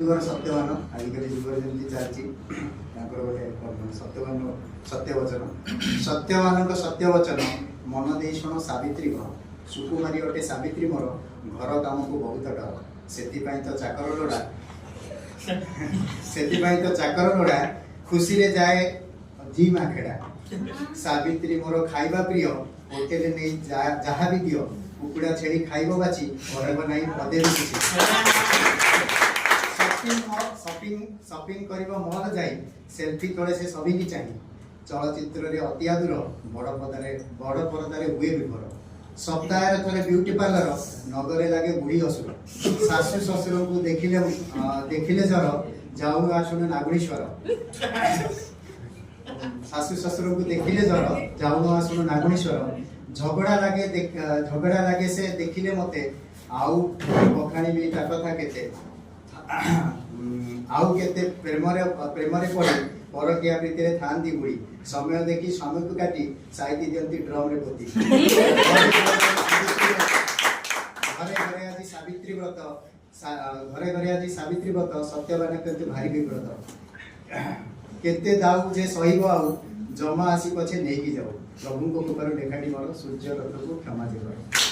सत्यवान आजिकल जुगर जमी चलती गोटे सत्यवान सत्यवचन सत्यवान सत्यवचन मन दे शुण सावित्री घर सुकुमारी अटे सावित्री मोर घर काम को बहुत डर से तो चाकर लोड़ा से तो चाकर लोड़ा खुशी रे जाए जी माखेड़ा सावित्री मोर खाइबा प्रिय होटेल नहीं जहाँ भी दियो कुकुड़ा छेड़ी खाइब बाची घर बनाई पदे शॉपिंग करिबो मॉल जाई सेल्फी तोड़े से सभी की चाहिए चलचित्र रे अति आदुर बड़ पर्दारे हुए विभर सप्ताह थोड़े ब्यूटी पार्लर नगरे लगे बुढ़ी असुर शाशु शशुर को देखिले जर जाऊ आसुन नागुणीश्वर शाशु शशुर को देखिले जर जाऊ आसुन नागुणीश्वर झगड़ा लगे से देखिले मते आउ बखाणी भी कथा केते आउ केते प्रेमरे पड़े परकिया प्रीति रे थांती बुढ़ी समय देखी स्वामी को काटी साइती दियंती ड्रम रे पोती घरे घरे आज सावित्री व्रत सत्यवान केते भारी विव्रत केते दाऊ जे सहीब आउ जमा आसी पछे नेकी जाऊ प्रभु को कृपार देखाटी मोर सूर्य रथ को क्षमा जे